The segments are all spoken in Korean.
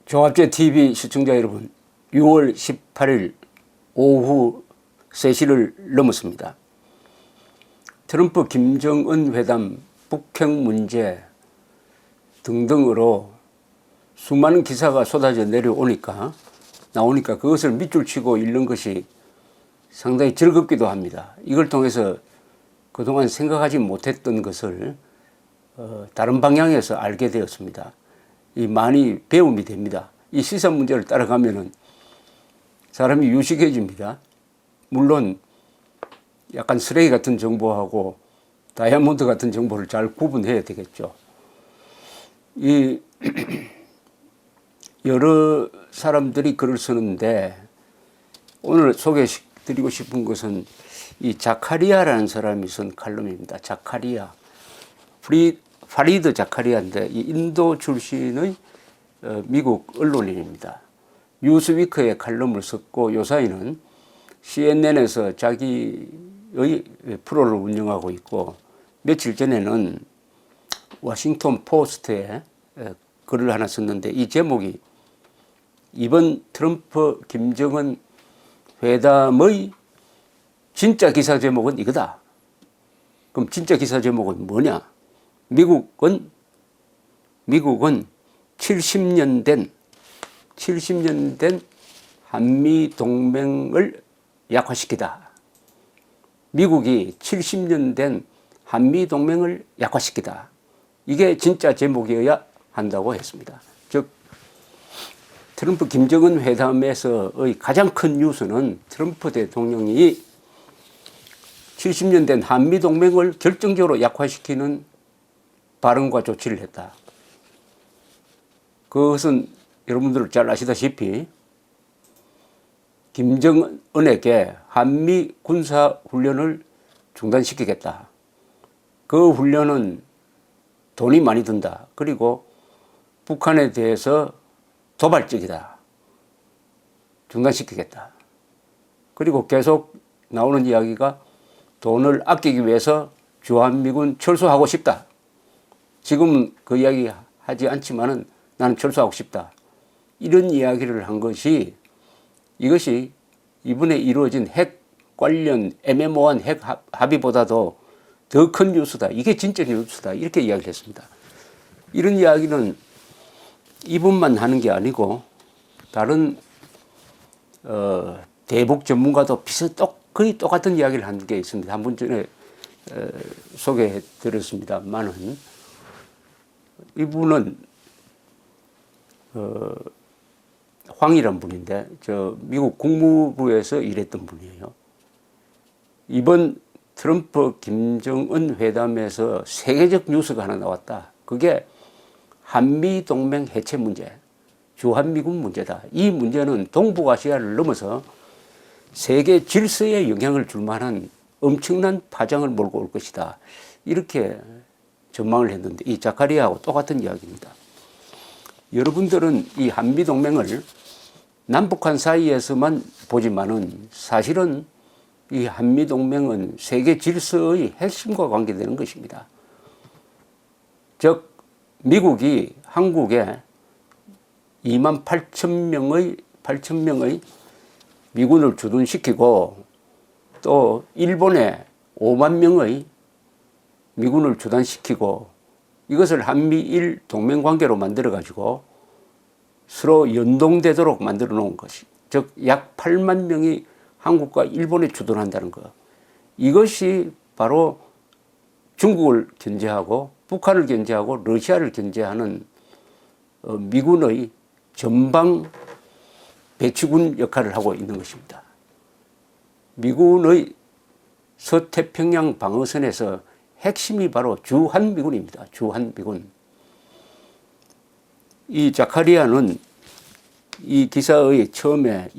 종합제 TV 시청자 여러분, 6월 18일 오후 3시를 넘었습니다. 트럼프 김정은 회담, 북핵 문제 등등으로 수많은 기사가 쏟아져 나오니까 그것을 밑줄 치고 읽는 것이 상당히 즐겁기도 합니다. 이걸 통해서 그동안 생각하지 못했던 것을 다른 방향에서 알게 되었습니다. 많이 배움이 됩니다. 이 시사 문제를 따라가면은 사람이 유식해집니다. 물론 약간 쓰레기 같은 정보하고 다이아몬드 같은 정보를 잘 구분해야 되겠죠. 여러 사람들이 글을 쓰는데 오늘 소개드리고 싶은 것은 이 자카리아라는 사람이 쓴 칼럼입니다. 자카리아. 파리드 자카리아인데 이 인도 출신의 미국 언론인입니다. 뉴스위크에 칼럼을 썼고 요사이는 CNN에서 자기의 프로를 운영하고 있고 며칠 전에는 워싱턴 포스트에 글을 하나 썼는데 이 제목이 이번 트럼프 김정은 회담의 진짜 기사 제목은 이거다. 그럼 진짜 기사 제목은 뭐냐? 미국은 70년 된 한미 동맹을 약화시키다. 미국이 70년 된 한미 동맹을 약화시키다. 이게 진짜 제목이어야 한다고 했습니다. 즉 트럼프 김정은 회담에서의 가장 큰 뉴스는 트럼프 대통령이 70년 된 한미 동맹을 결정적으로 약화시키는 발언과 조치를 했다. 그것은 여러분들 잘 아시다시피 김정은에게 한미 군사훈련을 중단시키겠다. 그 훈련은 돈이 많이 든다. 그리고 북한에 대해서 도발적이다. 중단시키겠다. 그리고 계속 나오는 이야기가 돈을 아끼기 위해서 주한미군 철수하고 싶다. 지금은 그 이야기 하지 않지만은 나는 철수하고 싶다. 이런 이야기를 한 것이 이것이 이번에 이루어진 핵 관련 애매모호한 핵 합의보다도 더 큰 뉴스다. 이게 진짜 뉴스다. 이렇게 이야기를 했습니다. 이런 이야기는 이분만 하는 게 아니고 다른 대북 전문가도 거의 똑같은 이야기를 한 게 있습니다. 한 번 전에 소개해 드렸습니다만은 이분은 황이란 분인데 미국 국무부에서 일했던 분이에요. 이번 트럼프 김정은 회담에서 세계적 뉴스가 하나 나왔다. 그게 한미 동맹 해체 문제, 주한미군 문제다. 이 문제는 동북아시아를 넘어서 세계 질서에 영향을 줄 만한 엄청난 파장을 몰고 올 것이다. 이렇게 전망을 했는데 이 자카리아하고 똑같은 이야기입니다. 여러분들은 이 한미동맹을 남북한 사이에서만 보지만은 사실은 이 한미동맹은 세계 질서의 핵심과 관계되는 것입니다. 즉 미국이 한국에 28,000명의 미군을 주둔시키고 또 일본에 5만 명의 미군을 주둔시키고 이것을 한미일 동맹관계로 만들어가지고 서로 연동되도록 만들어 놓은 것이, 즉 약 8만 명이 한국과 일본에 주둔한다는 것. 이것이 바로 중국을 견제하고 북한을 견제하고 러시아를 견제하는 미군의 전방 배치군 역할을 하고 있는 것입니다. 미군의 서태평양 방어선에서 핵심이 바로 주한미군입니다. 주한미군. 이 자카리아는 이 기사의 처음에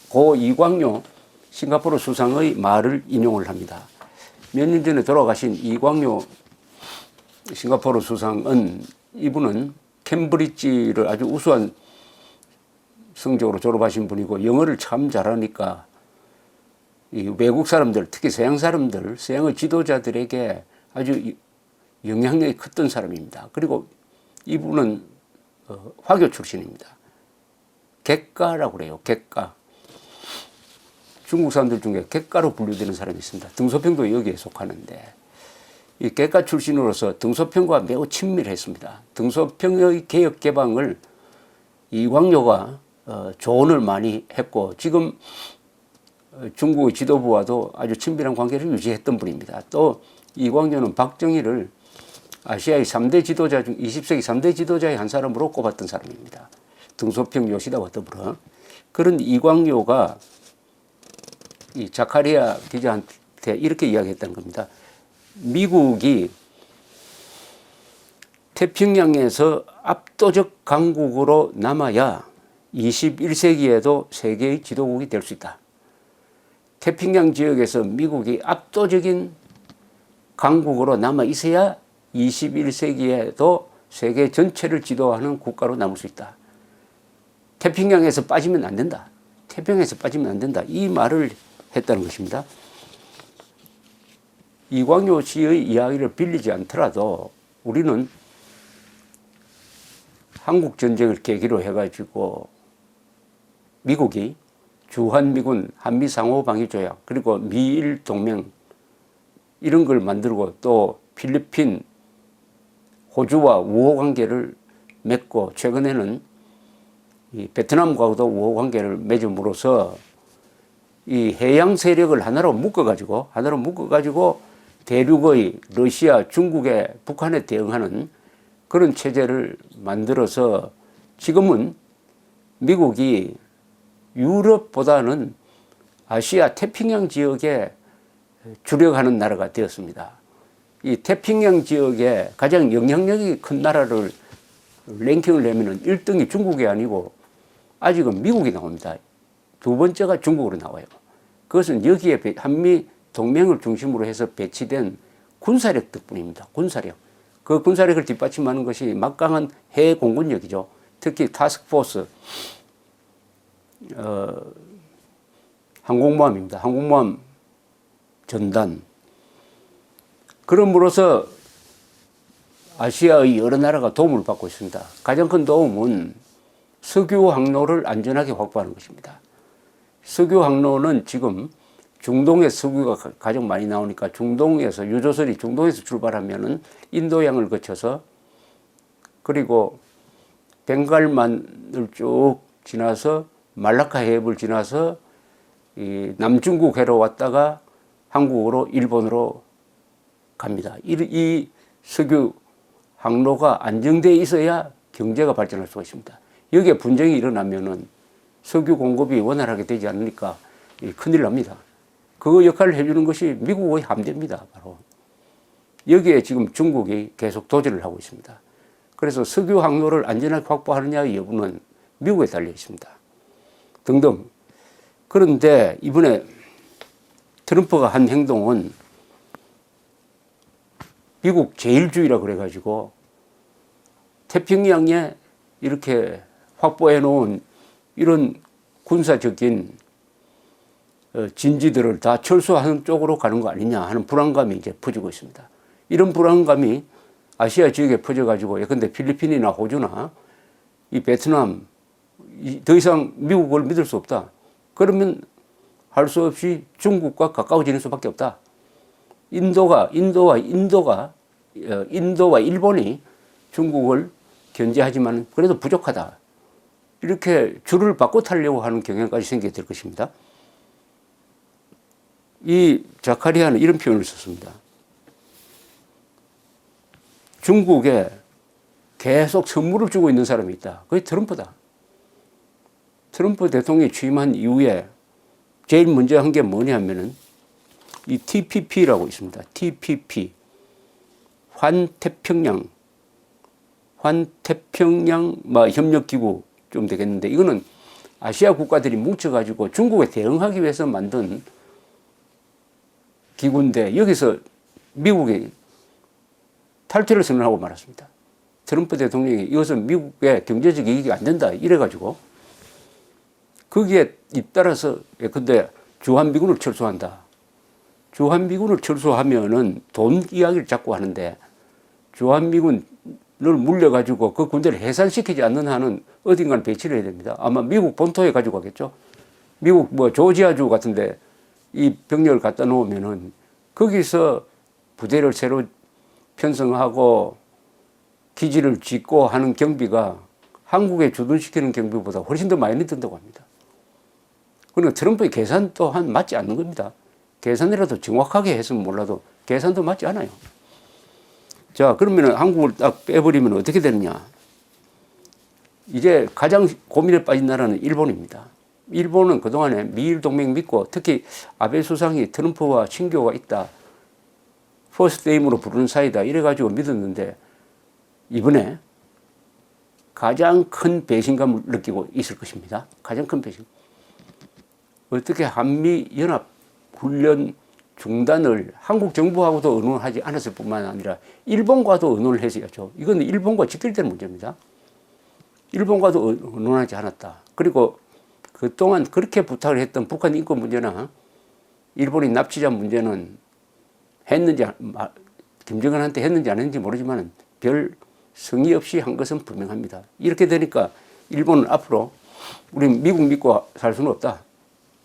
고 이광요 싱가포르 수상의 말을 인용을 합니다. 몇 년 전에 돌아가신 이광요 싱가포르 수상은 이분은 캠브리지를 아주 우수한 성적으로 졸업하신 분이고 영어를 참 잘하니까 이 외국 사람들, 특히 서양 사람들, 서양의 지도자들에게 아주 영향력이 컸던 사람입니다. 그리고 이분은 화교 출신입니다. 객가라고 그래요. 객가. 중국 사람들 중에 객가로 분류되는 사람이 있습니다. 등소평도 여기에 속하는데 이 객가 출신으로서 등소평과 매우 친밀했습니다. 등소평의 개혁 개방을 이광요가 조언을 많이 했고 지금 중국의 지도부와도 아주 친밀한 관계를 유지했던 분입니다. 또 이광요는 박정희를 아시아의 3대 지도자 중 20세기 3대 지도자의 한 사람으로 꼽았던 사람입니다. 등소평 요시다와 더불어. 그런 이광요가 이 자카리아 기자한테 이렇게 이야기했다는 겁니다. 미국이 태평양에서 압도적 강국으로 남아야 21세기에도 세계의 지도국이 될 수 있다. 태평양 지역에서 미국이 압도적인 강국으로 남아 있어야 21세기에도 세계 전체를 지도하는 국가로 남을 수 있다. 태평양에서 빠지면 안 된다. 태평양에서 빠지면 안 된다. 이 말을 했다는 것입니다. 이광요 씨의 이야기를 빌리지 않더라도 우리는 한국 전쟁을 계기로 해가지고 미국이 주한미군 한미 상호방위조약 그리고 미일 동맹 이런 걸 만들고 또 필리핀, 호주와 우호관계를 맺고 최근에는 이 베트남과도 우호관계를 맺음으로써 이 해양 세력을 하나로 묶어가지고 대륙의 러시아, 중국에 북한에 대응하는 그런 체제를 만들어서 지금은 미국이 유럽보다는 아시아 태평양 지역에 주력하는 나라가 되었습니다. 이 태평양 지역에 가장 영향력이 큰 나라를 랭킹을 내면은 1등이 중국이 아니고 아직은 미국이 나옵니다. 두 번째가 중국으로 나와요. 그것은 여기에 한미 동맹을 중심으로 해서 배치된 군사력 덕분입니다. 군사력. 그 군사력을 뒷받침하는 것이 막강한 해외 공군력이죠. 특히 타스크포스, 항공모함입니다. 항공모함 전단. 그럼으로써 아시아의 여러 나라가 도움을 받고 있습니다. 가장 큰 도움은 석유 항로를 안전하게 확보하는 것입니다. 석유 항로는 지금 중동에 석유가 가장 많이 나오니까 중동에서 유조선이 중동에서 출발하면은 인도양을 거쳐서 그리고 벵갈만을 쭉 지나서 말라카 해협을 지나서 이 남중국 해로 왔다가 한국으로 일본으로 갑니다. 이 석유 항로가 안정되어 있어야 경제가 발전할 수가 있습니다. 여기에 분쟁이 일어나면은 석유 공급이 원활하게 되지 않으니까 큰일 납니다. 그 역할을 해주는 것이 미국의 함대입니다. 바로 여기에 지금 중국이 계속 도전을 하고 있습니다. 그래서 석유 항로를 안전하게 확보하느냐의 여부는 미국에 달려 있습니다. 등등. 그런데 이번에 트럼프가 한 행동은 미국 제일주의라 그래가지고 태평양에 이렇게 확보해 놓은 이런 군사적인 진지들을 다 철수하는 쪽으로 가는 거 아니냐 하는 불안감이 이제 퍼지고 있습니다. 이런 불안감이 아시아 지역에 퍼져가지고 예컨대 필리핀이나 호주나 이 베트남 더 이상 미국을 믿을 수 없다. 그러면 할 수 없이 중국과 가까워지는 수밖에 없다. 인도와 일본이 중국을 견제하지만 그래도 부족하다. 이렇게 줄을 바꿔 타려고 하는 경향까지 생기게 될 것입니다. 이 자카리아는 이런 표현을 썼습니다. 중국에 계속 선물을 주고 있는 사람이 있다. 그게 트럼프다. 트럼프 대통령이 취임한 이후에 제일 먼저 한 게 뭐냐면은 이 TPP라고 있습니다. TPP. 환태평양 협력기구 좀 되겠는데 이거는 아시아 국가들이 뭉쳐가지고 중국에 대응하기 위해서 만든 기구인데 여기서 미국이 탈퇴를 선언하고 말았습니다. 트럼프 대통령이 이것은 미국의 경제적 이익이 안 된다 이래가지고 거기에 잇따라서 예컨대 주한미군을 철수한다. 주한미군을 철수하면은 돈 이야기를 자꾸 하는데 주한미군 물려가지고 그 군대를 해산시키지 않는 한은 어딘가는 배치를 해야 됩니다. 아마 미국 본토에 가지고 가겠죠. 미국 뭐 조지아주 같은데 이 병력을 갖다 놓으면은 거기서 부대를 새로 편성하고 기지를 짓고 하는 경비가 한국에 주둔시키는 경비보다 훨씬 더 많이 든다고 합니다. 그러니까 트럼프의 계산 또한 맞지 않는 겁니다. 계산이라도 정확하게 했으면 몰라도 계산도 맞지 않아요. 자, 그러면 한국을 딱 빼버리면 어떻게 되느냐. 이제 가장 고민에 빠진 나라는 일본입니다. 일본은 그동안에 미일 동맹 믿고 특히 아베 수상이 트럼프와 친교가 있다. 퍼스트 네임으로 부르는 사이다. 이래가지고 믿었는데 이번에 가장 큰 배신감을 느끼고 있을 것입니다. 가장 큰 배신. 어떻게 한미연합 훈련 중단을 한국 정부하고도 의논하지 않았을 뿐만 아니라 일본과도 의논을 했어야죠. 이건 일본과 직결되는 문제입니다. 일본과도 의논하지 않았다. 그리고 그동안 그렇게 부탁을 했던 북한 인권 문제나 일본의 납치자 문제는 했는지, 김정은한테 했는지 안 했는지 모르지만 별 성의 없이 한 것은 분명합니다. 이렇게 되니까 일본은 앞으로 우리 미국 믿고 살 수는 없다.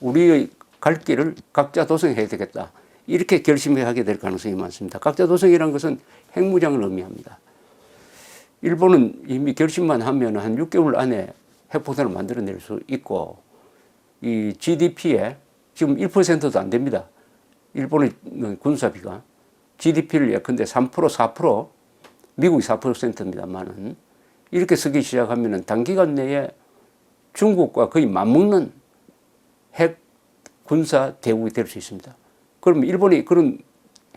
우리의 갈 길을 각자 도생해야 되겠다. 이렇게 결심하게 될 가능성이 많습니다. 각자 도생이라는 것은 핵무장을 의미합니다. 일본은 이미 결심만 하면 한 6개월 안에 핵폭탄을 만들어낼 수 있고 이 GDP에 지금 1%도 안 됩니다. 일본의 군사비가 GDP를 예컨대 3% 4% 미국이 4%입니다만은 이렇게 쓰기 시작하면 단기간 내에 중국과 거의 맞먹는 핵 군사 대국이 될 수 있습니다. 그럼 일본이 그런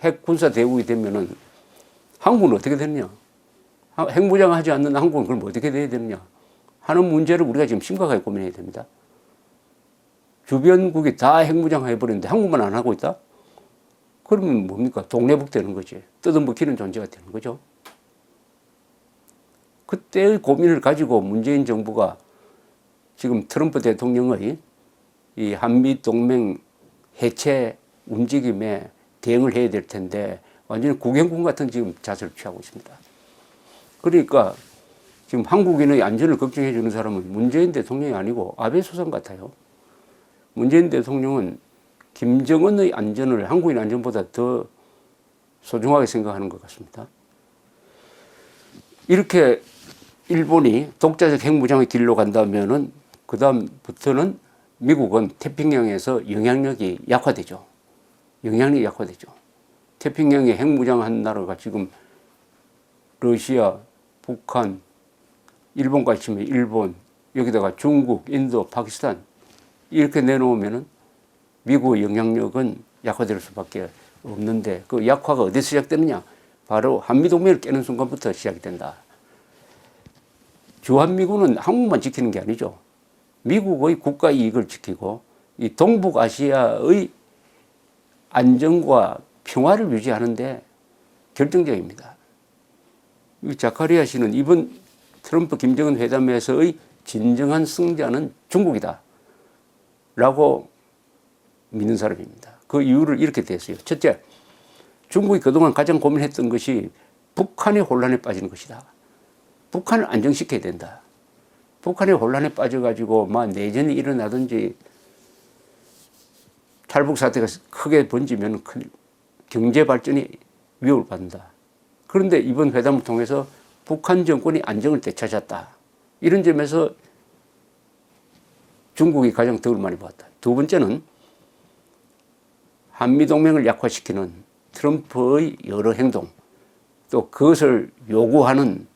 핵 군사 대국이 되면은 한국은 어떻게 되느냐? 핵무장하지 않는 한국은 그럼 어떻게 돼야 되느냐? 하는 문제를 우리가 지금 심각하게 고민해야 됩니다. 주변국이 다 핵무장해버리는데 한국만 안 하고 있다? 그러면 뭡니까? 동네북 되는 거지. 뜯어먹히는 존재가 되는 거죠. 그때의 고민을 가지고 문재인 정부가 지금 트럼프 대통령의 이 한미동맹 해체 움직임에 대응을 해야 될 텐데 완전히 구경꾼 같은 지금 자세를 취하고 있습니다. 그러니까 지금 한국인의 안전을 걱정해 주는 사람은 문재인 대통령이 아니고 아베 수상 같아요. 문재인 대통령은 김정은의 안전을 한국인 안전보다 더 소중하게 생각하는 것 같습니다. 이렇게 일본이 독자적 핵무장의 길로 간다면은 그 다음부터는 미국은 태평양에서 영향력이 약화되죠. 영향력이 약화되죠. 태평양에 핵무장한 나라가 지금 러시아, 북한, 일본까지 치면 일본, 여기다가 중국, 인도, 파키스탄 이렇게 내놓으면은 미국의 영향력은 약화될 수밖에 없는데 그 약화가 어디서 시작되느냐? 바로 한미동맹을 깨는 순간부터 시작이 된다. 주한미군은 한국만 지키는 게 아니죠. 미국의 국가 이익을 지키고 이 동북아시아의 안정과 평화를 유지하는데 결정적입니다. 자카리아 씨는 이번 트럼프 김정은 회담에서의 진정한 승자는 중국이다 라고 믿는 사람입니다. 그 이유를 이렇게 됐어요. 첫째, 중국이 그동안 가장 고민했던 것이 북한의 혼란에 빠지는 것이다. 북한을 안정시켜야 된다. 북한의 혼란에 빠져가지고 막 내전이 일어나든지 탈북 사태가 크게 번지면 경제 발전이 위협을 받는다. 그런데 이번 회담을 통해서 북한 정권이 안정을 되찾았다. 이런 점에서 중국이 가장 덕을 많이 봤다. 두 번째는 한미동맹을 약화시키는 트럼프의 여러 행동, 또 그것을 요구하는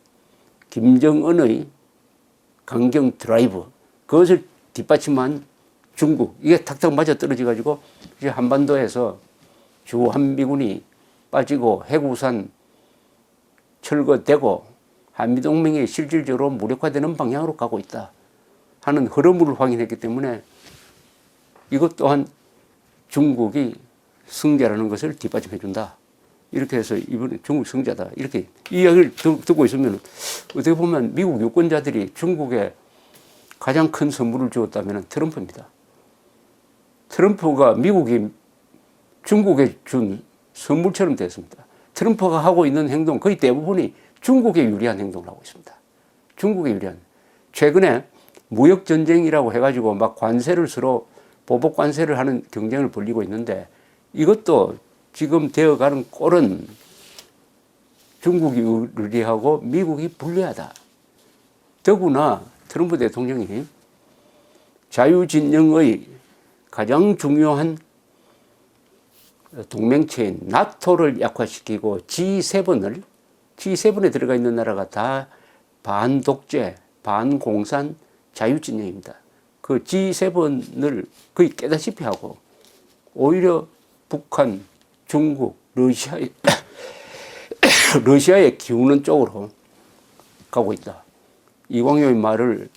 김정은의 강경 드라이브, 그것을 뒷받침한 중국, 이게 탁탁 맞아 떨어져가지고 이제 한반도에서 주한미군이 빠지고 핵우산 철거되고 한미동맹이 실질적으로 무력화되는 방향으로 가고 있다 하는 흐름을 확인했기 때문에 이것 또한 중국이 승자라는 것을 뒷받침해 준다. 이렇게 해서 이번에 중국 승자다. 이렇게 이야기를 듣고 있으면 어떻게 보면 미국 유권자들이 중국에 가장 큰 선물을 주었다면 트럼프입니다. 트럼프가 미국이 중국에 준 선물처럼 됐습니다. 트럼프가 하고 있는 행동 거의 대부분이 중국에 유리한 행동을 하고 있습니다. 중국에 유리한. 최근에 무역전쟁이라고 해가지고 막 관세를 서로 보복 관세를 하는 경쟁을 벌이고 있는데 이것도 지금 되어가는 꼴은 중국이 유리하고 미국이 불리하다. 더구나 트럼프 대통령이 자유진영의 가장 중요한 동맹체인 나토를 약화시키고 G7에 들어가 있는 나라가 다 반독재, 반공산 자유진영입니다. 그 G7을 거의 깨다시피 하고 오히려 북한, 중국, 러시아에 기우는 쪽으로 가고 있다. 이광용의 말을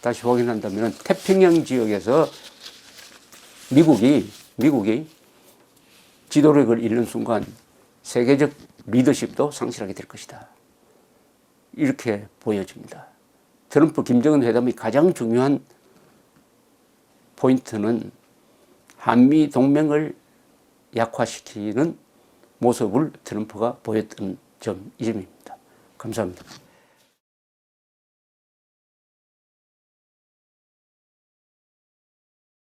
다시 확인한다면 태평양 지역에서 미국이 지도력을 잃는 순간 세계적 리더십도 상실하게 될 것이다. 이렇게 보여집니다. 트럼프 김정은 회담의 가장 중요한 포인트는 한미 동맹을 약화시키는 모습을 트럼프가 보였던 점, 이 점입니다. 감사합니다.